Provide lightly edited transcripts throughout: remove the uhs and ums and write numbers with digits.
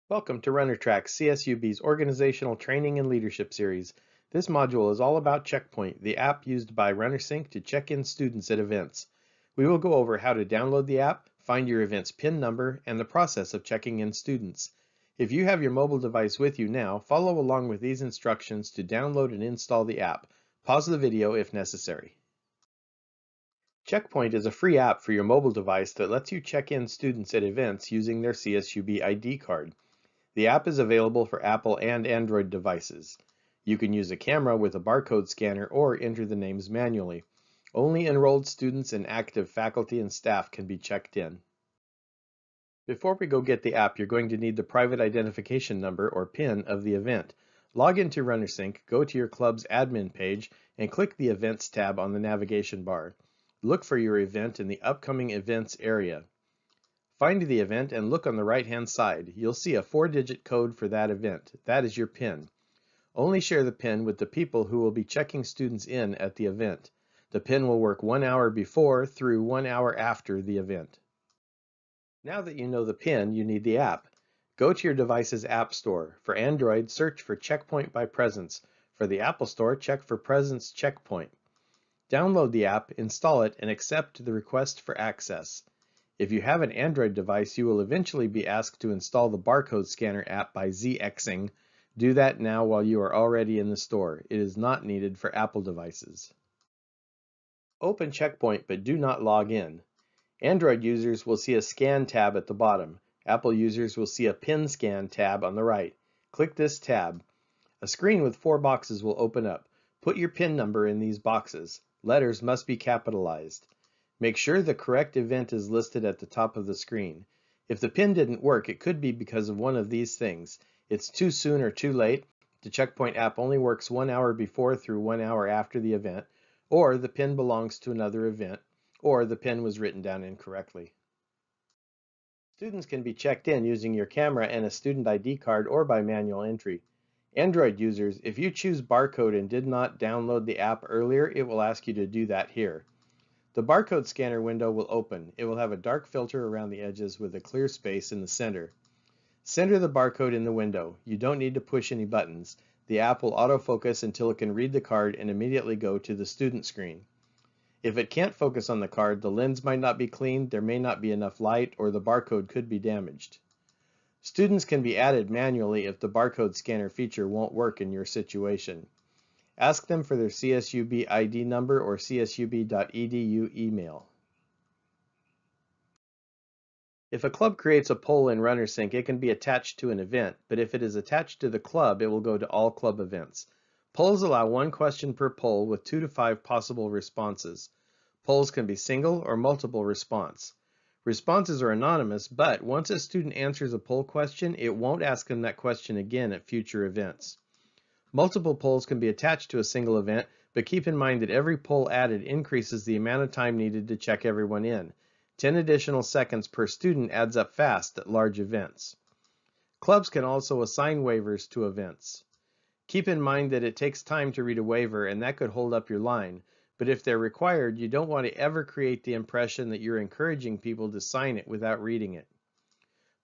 Welcome to RunnerTrack, CSUB's Organizational Training and Leadership Series. This module is all about Checkpoint, the app used by RunnerSync to check in students at events. We will go over how to download the app, find your event's PIN number, and the process of checking in students. If you have your mobile device with you now, follow along with these instructions to download and install the app. Pause the video if necessary. Checkpoint is a free app for your mobile device that lets you check in students at events using their CSUB ID card. The app is available for Apple and Android devices. You can use a camera with a barcode scanner or enter the names manually. Only enrolled students and active faculty and staff can be checked in. Before we go get the app, you're going to need the private identification number or PIN of the event. Log into RunnerSync, go to your club's admin page, and click the Events tab on the navigation bar. Look for your event in the Upcoming Events area. Find the event and look on the right-hand side. You'll see a 4-digit code for that event. That is your PIN. Only share the PIN with the people who will be checking students in at the event. The PIN will work 1 hour before through 1 hour after the event. Now that you know the PIN, you need the app. Go to your device's App Store. For Android, search for Checkpoint by Presence. For the Apple Store, check for Presence Checkpoint. Download the app, install it, and accept the request for access. If you have an Android device, you will eventually be asked to install the barcode scanner app by ZXing. Do that now while you are already in the store. It is not needed for Apple devices. Open Checkpoint but do not log in. Android users will see a Scan tab at the bottom. Apple users will see a Pin Scan tab on the right. Click this tab. A screen with 4 boxes will open up. Put your PIN number in these boxes. Letters must be capitalized. Make sure the correct event is listed at the top of the screen. If the PIN didn't work, it could be because of one of these things. It's too soon or too late, the Checkpoint app only works 1 hour before through 1 hour after the event, or the PIN belongs to another event, or the PIN was written down incorrectly. Students can be checked in using your camera and a student ID card or by manual entry. Android users, if you choose barcode and did not download the app earlier, it will ask you to do that here. The barcode scanner window will open. It will have a dark filter around the edges with a clear space in the center. Center the barcode in the window. You don't need to push any buttons. The app will autofocus until it can read the card and immediately go to the student screen. If it can't focus on the card, the lens might not be clean, there may not be enough light, or the barcode could be damaged. Students can be added manually if the barcode scanner feature won't work in your situation. Ask them for their CSUB ID number or csub.edu email. If a club creates a poll in RunnerSync, it can be attached to an event, but if it is attached to the club, it will go to all club events. Polls allow 1 question per poll with 2 to 5 possible responses. Polls can be single or multiple response. Responses are anonymous, but once a student answers a poll question, it won't ask them that question again at future events. Multiple polls can be attached to a single event, but keep in mind that every poll added increases the amount of time needed to check everyone in. 10 additional seconds per student adds up fast at large events. Clubs can also assign waivers to events. Keep in mind that it takes time to read a waiver and that could hold up your line, but if they're required, you don't want to ever create the impression that you're encouraging people to sign it without reading it.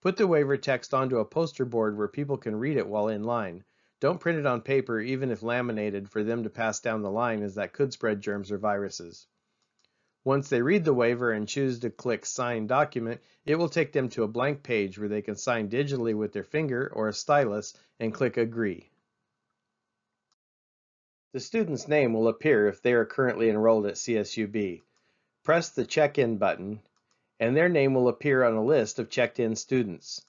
Put the waiver text onto a poster board where people can read it while in line. Don't print it on paper, even if laminated, for them to pass down the line, as that could spread germs or viruses. Once they read the waiver and choose to click Sign Document, it will take them to a blank page where they can sign digitally with their finger or a stylus and click Agree. The student's name will appear if they are currently enrolled at CSUB. Press the Check-in button, and their name will appear on a list of checked-in students.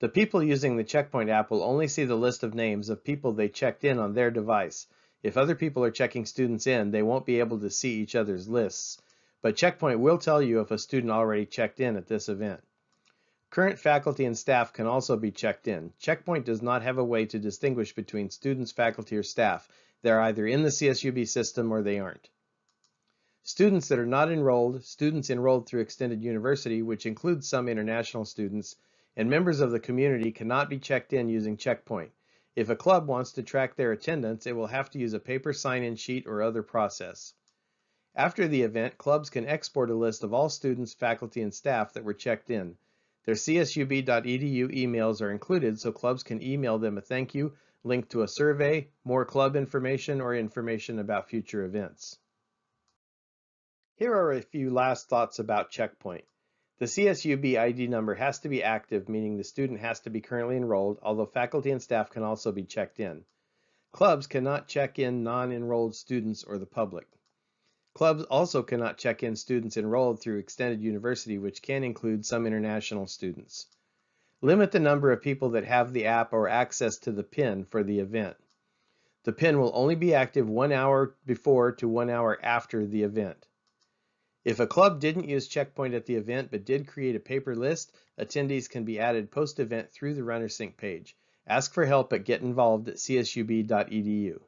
The people using the Checkpoint app will only see the list of names of people they checked in on their device. If other people are checking students in, they won't be able to see each other's lists, but Checkpoint will tell you if a student already checked in at this event. Current faculty and staff can also be checked in. Checkpoint does not have a way to distinguish between students, faculty, or staff. They're either in the CSUB system or they aren't. Students that are not enrolled, students enrolled through Extended University, which includes some international students, and members of the community cannot be checked in using Checkpoint. If a club wants to track their attendance, it will have to use a paper sign-in sheet or other process. After the event, clubs can export a list of all students, faculty, and staff that were checked in. Their csub.edu emails are included so clubs can email them a thank you, link to a survey, more club information, or information about future events. Here are a few last thoughts about Checkpoint. The CSUB ID number has to be active, meaning the student has to be currently enrolled, although faculty and staff can also be checked in. Clubs cannot check in non-enrolled students or the public. Clubs also cannot check in students enrolled through Extended University, which can include some international students. Limit the number of people that have the app or access to the PIN for the event. The PIN will only be active 1 hour before to 1 hour after the event. If a club didn't use Checkpoint at the event but did create a paper list, attendees can be added post-event through the RunnerSync page. Ask for help at getinvolved@csub.edu.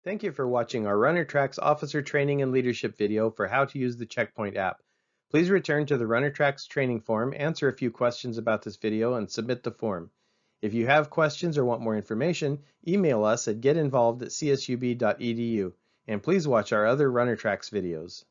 Thank you for watching our RunnerTracks officer training and leadership video for how to use the Checkpoint app. Please return to the RunnerTracks training forum, answer a few questions about this video, and submit the form. If you have questions or want more information, email us at getinvolved@csub.edu, and please watch our other RunnerTracks videos.